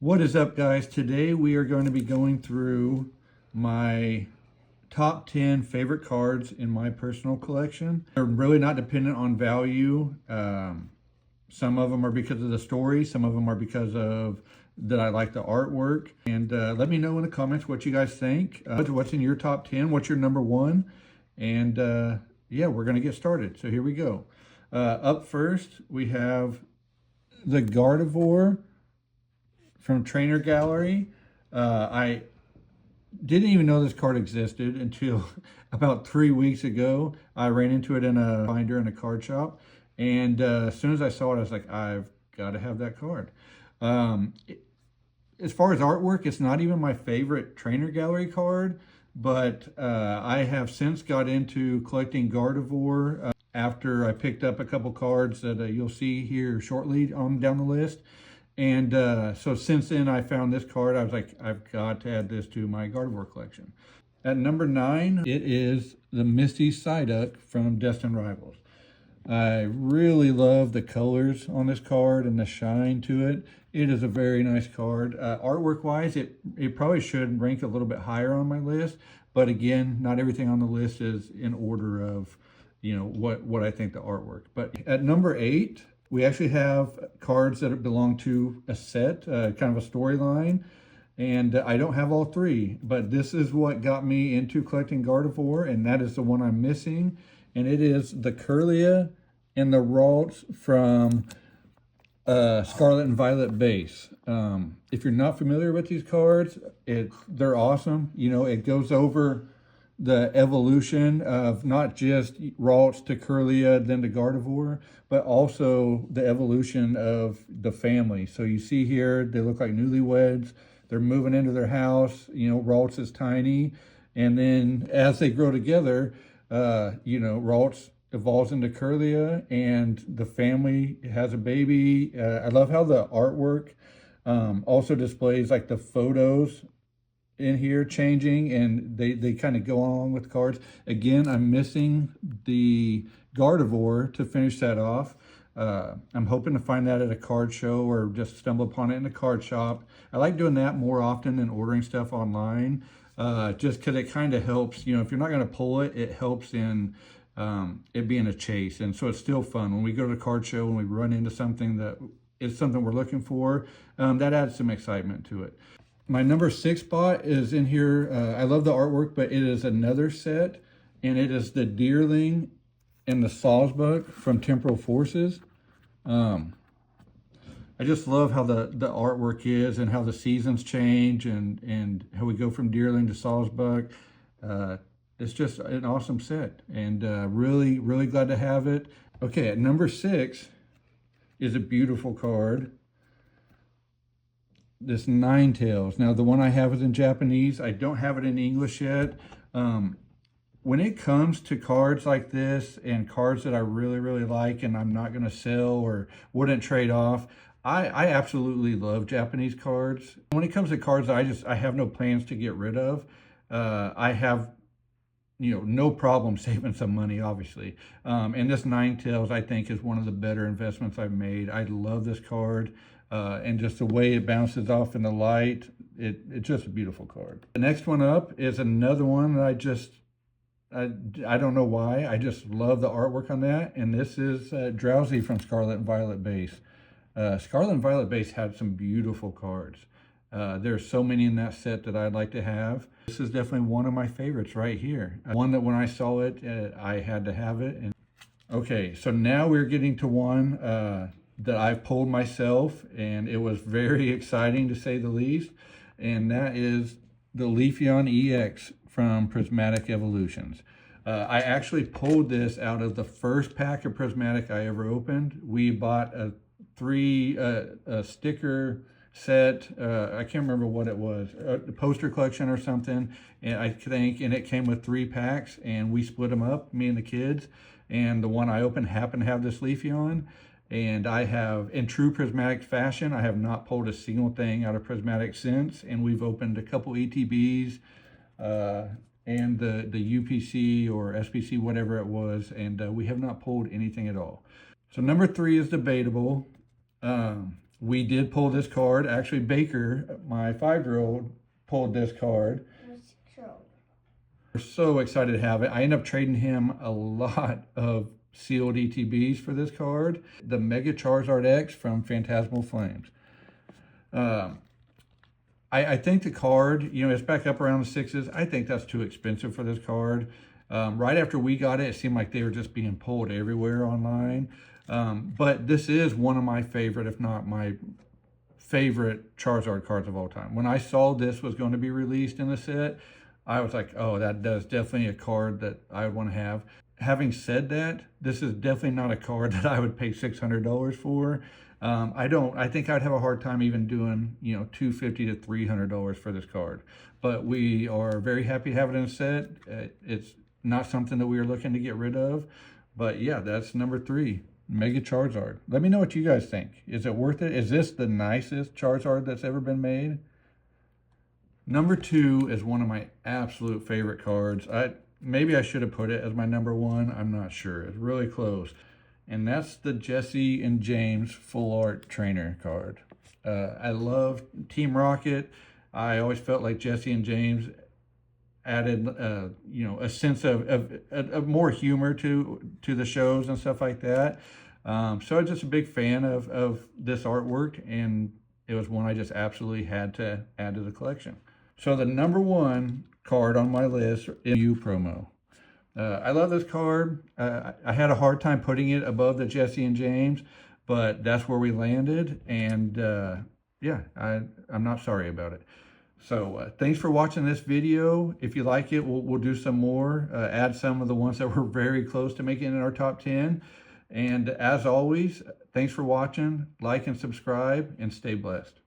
What is up, guys? Today we are going to be going through my top 10 favorite cards in my personal collection. They're really not dependent on value. Some of them are because of the story. Some of them are because of that I like the artwork. And let me know in the comments what you guys think. What's in your top 10? What's your number one? And yeah, we're going to get started. So here we go. Up first, we have the Gardevoir from Trainer Gallery. I didn't even know this card existed until about 3 weeks ago. I ran into it in a binder in a card shop. And as soon as I saw it, I was like, I've got to have that card. As far as artwork, it's not even my favorite Trainer Gallery card, but I have since got into collecting Gardevoir after I picked up a couple cards that you'll see here shortly on down the list. And so since then, I found this card. I was like, I've got to add this to my Gardevoir collection. At number 9, it is the Misty Psyduck from Destined Rivals. I really love the colors on this card and the shine to it. It is a very nice card. Artwork-wise, it probably should rank a little bit higher on my list. But again, not everything on the list is in order of, what I think the artwork. But at number 8, we actually have cards that belong to a set, kind of a storyline. And I don't have all 3, but this is what got me into collecting Gardevoir, and that is the one I'm missing. And it is the Kirlia and the Ralts from Scarlet and Violet base. If you're not familiar with these cards, they're awesome. It goes over the evolution of not just Ralts to Kirlia, then to Gardevoir, but also the evolution of the family. So you see here, they look like newlyweds. They're moving into their house. Ralts is tiny. And then as they grow together, Ralts evolves into Kirlia and the family has a baby. I love how the artwork also displays like the photos in here changing, and they kind of go along with the cards. Again, I'm missing the Gardevoir to finish that off. I'm hoping to find that at a card show or just stumble upon it in a card shop. I like doing that more often than ordering stuff online, just because it kind of helps. If you're not going to pull it, it helps in it being a chase. And so it's still fun. When we go to the card show and we run into something that is something we're looking for, that adds some excitement to it. My number 6 spot is in here. I love the artwork, but it is another set, and it is the Deerling and the Sawsbuck from Temporal Forces. I just love how the artwork is and how the seasons change and how we go from Deerling to Sawsbuck. It's just an awesome set, and really, really glad to have it. Okay, at number 6 is a beautiful card. This Ninetales. Now, the one I have is in Japanese. I don't have it in English yet. When it comes to cards like this and cards that I really, really like and I'm not going to sell or wouldn't trade off, I absolutely love Japanese cards. When it comes to cards I have no plans to get rid of, I have no problem saving some money, obviously. And this Ninetales, I think, is one of the better investments I've made. I love this card. And just the way it bounces off in the light, it's just a beautiful card. The next one up is another one that I don't know why. I just love the artwork on that. And this is Drowsy from Scarlet and Violet base. Scarlet and Violet base had some beautiful cards. There's so many in that set that I'd like to have. This is definitely one of my favorites right here. One that when I saw it, I had to have it. Okay, so now we're getting to one that I've pulled myself, and it was very exciting to say the least. And that is the Leafeon EX from Prismatic Evolutions. I actually pulled this out of the first pack of Prismatic I ever opened. We bought a 3 sticker set. I can't remember what it was, a poster collection or something, and I think, and it came with 3 packs, and we split them up, me and the kids, and the one I opened happened to have this Leafeon. And I have, in true Prismatic fashion, I have not pulled a single thing out of Prismatic since, and we've opened a couple ETBs and the UPC or SPC, whatever it was, and we have not pulled anything at all. So number 3 is debatable. We did pull this card. Actually, Baker, my 5-year-old, pulled this card. We're so excited to have it. I ended up trading him a lot of sealed ETBs for this card. The Mega Charizard X from Phantasmal Flames. I think the card, it's back up around the 6s. I think that's too expensive for this card. Right after we got it, it seemed like they were just being pulled everywhere online. But this is one of my favorite, if not my favorite Charizard cards of all time. When I saw this was going to be released in the set, I was like, oh, that's definitely a card that I would want to have. Having said that, this is definitely not a card that I would pay $600 for. I think I'd have a hard time even doing, $250 to $300 for this card. But we are very happy to have it in a set. It's not something that we are looking to get rid of. But yeah, that's number 3, Mega Charizard. Let me know what you guys think. Is it worth it? Is this the nicest Charizard that's ever been made? Number 2 is one of my absolute favorite cards. Maybe I should have put it as my number 1. I'm not sure. It's really close. And that's the Jesse and James Full Art Trainer card. I love Team Rocket. I always felt like Jesse and James added, a sense of more humor to the shows and stuff like that. So I'm just a big fan of this artwork, and it was one I just absolutely had to add to the collection. So the number 1 card on my list is U promo. I love this card. I had a hard time putting it above the Jesse and James, but that's where we landed. And yeah, I'm not sorry about it. So thanks for watching this video. If you like it, we'll do some more, add some of the ones that were very close to making it in our top 10. And as always, thanks for watching. Like and subscribe, and stay blessed.